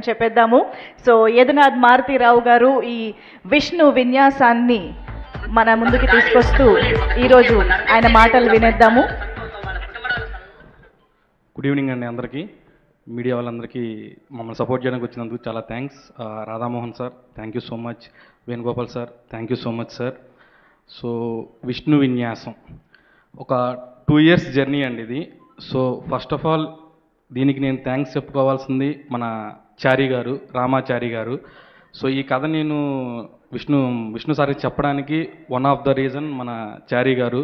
చెప్పేద్దాము. So Yadunath Maruthi Rao గారు ఈ విష్ణు విన్యాసాన్ని మన ముందుకి తీసుకొస్తూ ఈరోజు ఆయన మాటలు వినేద్దాము. గుడ్ ఈవినింగ్ అండి అందరికీ, మీడియా వాళ్ళందరికీ మమ్మల్ని సపోర్ట్ చేయడానికి వచ్చినందుకు చాలా thanks. Radha Mohan sir thank you so much, Venugopal sir thank you so much sir. So Vishnu విన్యాసం ఒక 2 years జర్నీ అండి ఇది. సో ఫస్ట్ ఆఫ్ ఆల్ దీనికి నేను థ్యాంక్స్ చెప్పుకోవాల్సింది మన చారి గారు, రామాచారి గారు. సో ఈ కథ నేను విష్ణు సార్కి చెప్పడానికి వన్ ఆఫ్ ద రీజన్ మన చారి గారు.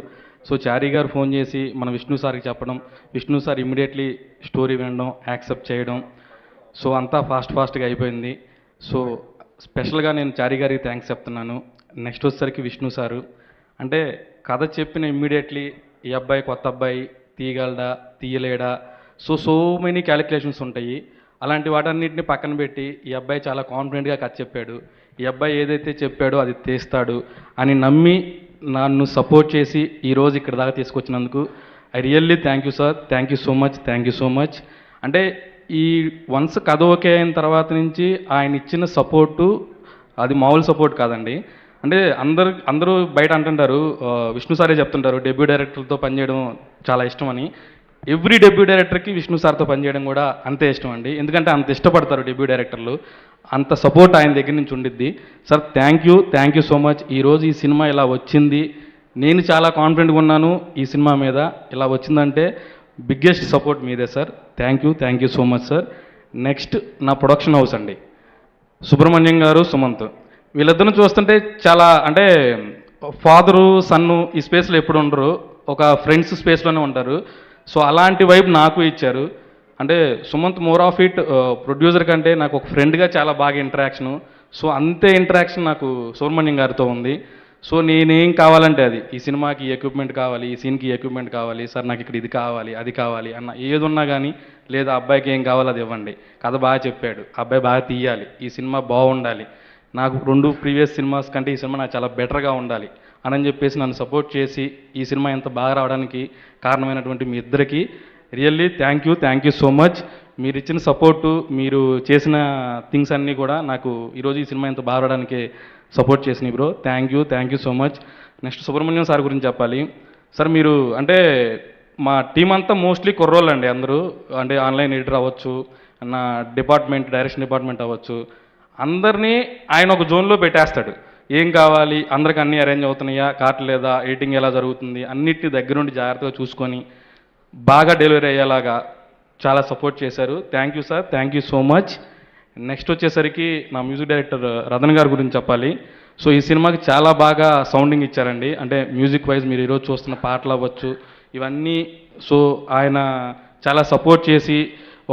సో చారి గారు ఫోన్ చేసి మన విష్ణు సార్కి చెప్పడం, విష్ణు సార్ ఇమ్మీడియట్లీ స్టోరీ వినడం, యాక్సెప్ట్ చేయడం, సో అంతా ఫాస్ట్గా అయిపోయింది. సో స్పెషల్గా నేను చారి గారికి థ్యాంక్స్ చెప్తున్నాను. నెక్స్ట్ వచ్చేసరికి విష్ణు సారు, అంటే కథ చెప్పిన ఇమ్మీడియట్లీ ఈ అబ్బాయి కొత్త అబ్బాయి తీయగలడా తీయలేడా, సో మెనీ క్యాలిక్యులేషన్స్ ఉంటాయి. అలాంటి వాటన్నిటిని పక్కన పెట్టి ఈ అబ్బాయి చాలా కాన్ఫిడెంట్గా కథ చెప్పాడు, ఈ అబ్బాయి ఏదైతే చెప్పాడో అది తీస్తాడు అని నమ్మి నన్ను సపోర్ట్ చేసి ఈరోజు ఇక్కడ దాకా తీసుకొచ్చినందుకు I really thank you sir, thank you so much, thank you so much. అంటే ఈ వన్స్ కథ ఓకే అయిన తర్వాత నుంచి ఆయన ఇచ్చిన సపోర్టు అది మామూలు సపోర్ట్ కాదండి. అంటే అందరూ బయట అంటుంటారు, విష్ణు సారే చెప్తుంటారు డెబ్యూ డైరెక్టర్తో పనిచేయడం చాలా ఇష్టం అని. ఎవ్రీ డెబ్యూ డైరెక్టర్కి విష్ణు సార్తో పనిచేయడం కూడా అంతే ఇష్టం అండి, ఎందుకంటే అంత ఇష్టపడతారు డెబ్యూ డైరెక్టర్లు. అంత సపోర్ట్ ఆయన దగ్గర నుంచి ఉండిద్ది. Sir thank you so much. ఈరోజు ఈ సినిమా ఇలా వచ్చింది, నేను చాలా కాన్ఫిడెంట్గా ఉన్నాను ఈ సినిమా మీద. ఇలా వచ్చిందంటే బిగ్గెస్ట్ సపోర్ట్ మీదే sir. Thank you so much sir. Next నా ప్రొడక్షన్ హౌస్ అండి, సుబ్రహ్మణ్యం గారు, సుమంత్, వీళ్ళిద్దరిని చూస్తుంటే చాలా అంటే ఫాదరు సన్ను ఈ స్పేస్లో ఎప్పుడు ఉండరు, ఒక ఫ్రెండ్స్ స్పేస్లోనే ఉంటారు. సో అలాంటి వైబ్ నాకు ఇచ్చారు. అంటే Sumanth more of it producer కంటే నాకు ఒక ఫ్రెండ్గా చాలా బాగా ఇంటరాక్షను. సో అంతే ఇంటరాక్షన్ నాకు సుబ్రహ్మణ్యం గారితో ఉంది. సో నేనేం కావాలంటే అది, ఈ సినిమాకి ఎక్విప్మెంట్ కావాలి, ఈ సీన్కి ఎక్విప్మెంట్ కావాలి సార్, నాకు ఇక్కడ ఇది కావాలి అది కావాలి అన్న ఏది ఉన్నా కానీ, లేదా అబ్బాయికి ఏం కావాలో అది ఇవ్వండి, కథ బాగా చెప్పాడు, అబ్బాయి బాగా తీయాలి, ఈ సినిమా బాగుండాలి, నాకు 2 ప్రీవియస్ సినిమాస్ కంటే ఈ సినిమా నాకు చాలా బెటర్గా ఉండాలి అని చెప్పేసి నన్ను సపోర్ట్ చేసి ఈ సినిమా ఎంత బాగా రావడానికి కారణమైనటువంటి మీ ఇద్దరికి really thank you so much. మీరు ఇచ్చిన సపోర్టు, మీరు చేసిన థింగ్స్ అన్నీ కూడా నాకు ఈరోజు ఈ సినిమా ఎంత బాగా రావడానికి సపోర్ట్ చేసినాయి bro. Thank you so much. Next Subrahmanyam sir గురించి చెప్పాలి. సార్ మీరు అంటే మా టీం అంతా మోస్ట్లీ కుర్రోళ్ళు అండి అందరూ, అంటే ఆన్లైన్ ఎడిటర్ అవ్వచ్చు, నా డిపార్ట్మెంట్ డైరెక్షన్ డిపార్ట్మెంట్ అవ్వచ్చు, అందరినీ ఆయన ఒక జోన్లో పెట్టేస్తాడు. ఏం కావాలి, అందరికి అన్నీ అరేంజ్ అవుతున్నాయా, కావట్లేదా, ఎడిటింగ్ ఎలా జరుగుతుంది, అన్నిటిని దగ్గరుండి జాగ్రత్తగా చూసుకొని బాగా డెలివరీ అయ్యేలాగా చాలా సపోర్ట్ చేశారు. Thank you sir, thank you so much. Next వచ్చేసరికి నా మ్యూజిక్ డైరెక్టర్ రతన్ గారి గురించి చెప్పాలి. సో ఈ సినిమాకి చాలా బాగా సౌండింగ్ ఇచ్చారండి, అంటే మ్యూజిక్ వైజ్ మీరు ఈరోజు చూస్తున్న పాటలు అవ్వచ్చు ఇవన్నీ. సో ఆయన చాలా సపోర్ట్ చేసి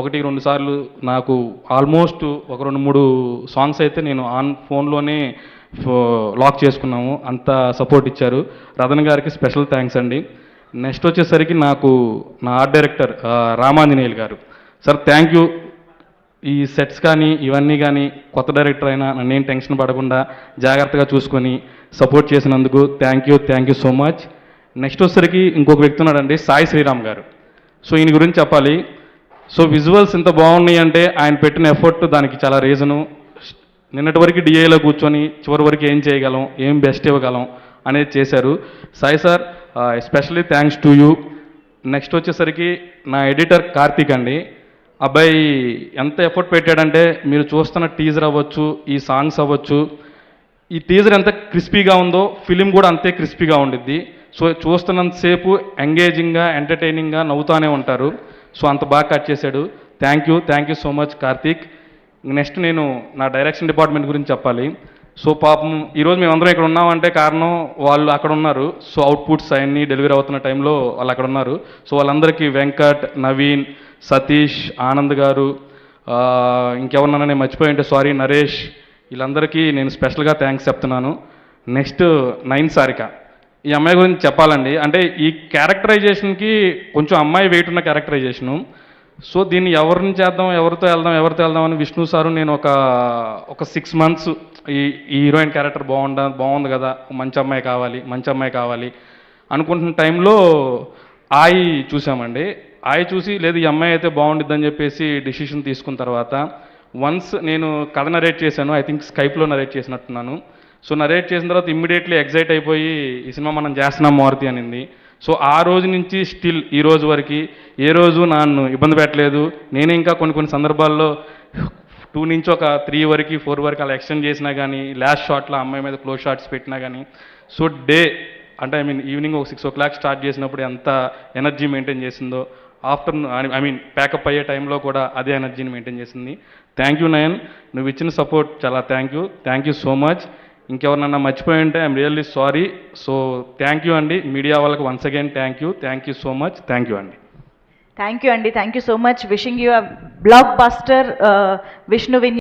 1-2 సార్లు నాకు ఆల్మోస్ట్ ఒక 2-3 సాంగ్స్ అయితే నేను ఫోన్లోనే లాక్ చేసుకున్నాము, అంత సపోర్ట్ ఇచ్చారు. రతన్ గారికి స్పెషల్ థ్యాంక్స్ అండి. నెక్స్ట్ వచ్చేసరికి నాకు నా ఆర్ట్ డైరెక్టర్ రామాంజనేయులు గారు. Sir thank you. ఈ సెట్స్ కానీ ఇవన్నీ కానీ కొత్త డైరెక్టర్ అయినా నన్నేం టెన్షన్ పడకుండా జాగ్రత్తగా చూసుకొని సపోర్ట్ చేసినందుకు thank you so much. Next వచ్చేసరికి ఇంకొక వ్యక్తి ఉన్నాడండి, సాయి శ్రీరామ్ గారు. సో ఈయన గురించి చెప్పాలి. సో విజువల్స్ ఇంత బాగున్నాయి అంటే ఆయన పెట్టిన ఎఫర్ట్, దానికి చాలా రీజను. నిన్నటి వరకు డిఏలో కూర్చొని చివరి వరకు ఏం చేయగలం, ఏం బెస్ట్ ఇవ్వగలం అనేది చేశారు. Sai sir especially thanks to you. Next వచ్చేసరికి నా ఎడిటర్ కార్తీక్ అండి. అబ్బాయి ఎంత ఎఫర్ట్ పెట్టాడంటే మీరు చూస్తున్న టీజర్ అవ్వచ్చు, ఈ సాంగ్స్ అవ్వచ్చు, ఈ టీజర్ ఎంత క్రిస్పీగా ఉందో ఫిలిం కూడా అంతే క్రిస్పీగా ఉండిద్ది. సో చూస్తున్నంతసేపు ఎంగేజింగ్గా ఎంటర్టైనింగ్గా నవ్వుతూనే ఉంటారు. సో అంత బాగా కట్ చేశాడు. Thank you so much Karthik. Next నేను నా డైరెక్షన్ డిపార్ట్మెంట్ గురించి చెప్పాలి. సో పాపం ఈరోజు మేమందరం ఇక్కడ ఉన్నామంటే కారణం వాళ్ళు అక్కడ ఉన్నారు. సో అవుట్పుట్స్ అవన్నీ డెలివరీ అవుతున్న టైంలో వాళ్ళు అక్కడ ఉన్నారు. సో వాళ్ళందరికీ వెంకట్, నవీన్, సతీష్, ఆనంద్ గారు, ఇంకెవరన్నా నేను మర్చిపోయి ఉంటే సారీ, నరేష్, వీళ్ళందరికీ నేను స్పెషల్గా థ్యాంక్స్ చెప్తున్నాను. నెక్స్ట్ 9 సారిక, ఈ అమ్మాయి గురించి చెప్పాలండి. అంటే ఈ క్యారెక్టరైజేషన్కి కొంచెం అమ్మాయి వెయిట్ ఉన్న క్యారెక్టరైజేషను. సో దీన్ని ఎవరిని చేద్దాం, ఎవరితో వెళ్దాం అని విష్ణు సారు నేను ఒక 6 months ఈ హీరోయిన్ క్యారెక్టర్ బాగుంది కదా, మంచి అమ్మాయి కావాలి అనుకుంటున్న టైంలో చూసామండి. చూసి లేదు ఈ అమ్మాయి అయితే బాగుండిద్దని చెప్పేసి డిసిషన్ తీసుకున్న తర్వాత వన్స్ నేను కథ నరేట్ చేశాను, ఐ థింక్ స్కైప్లో నరేట్ చేసినట్టున్నాను. సో నరేట్ చేసిన తర్వాత ఇమ్మీడియట్లీ ఎగ్జైట్ అయిపోయి ఈ సినిమా మనం చేస్తున్నాం మారుతి అనింది. సో ఆ రోజు నుంచి స్టిల్ ఈ రోజు వరకు ఏ రోజు నన్ను ఇబ్బంది పెట్టలేదు. నేను ఇంకా కొన్ని సందర్భాల్లో 2 నుంచి ఒక 3 వరకు 4 వరకు అలా ఎక్స్టెండ్ చేసినా కానీ, లాస్ట్ షాట్లో అమ్మాయి మీద క్లోజ్ షాట్స్ పెట్టినా కానీ, సో అంటే ఈవినింగ్ ఒక 6 o'clock స్టార్ట్ చేసినప్పుడు ఎంత ఎనర్జీ మెయింటైన్ చేసిందో, ఆఫ్టర్నూన్ ప్యాకప్ అయ్యే టైంలో కూడా అదే ఎనర్జీని మెయింటైన్ చేసింది. థ్యాంక్ యూ నయన్, నువ్వు ఇచ్చిన సపోర్ట్ చాలా థ్యాంక్ యూ సో మచ్. ఇంకెవరినన్నా మర్చిపోయి ఉంటే I'm really sorry. So thank you అండి, మీడియా వాళ్ళకి once again thank you so much. Thank you అండి. థ్యాంక్ యూ అండి, thank you so much. Wishing you a block buster Vishnu Vinyas.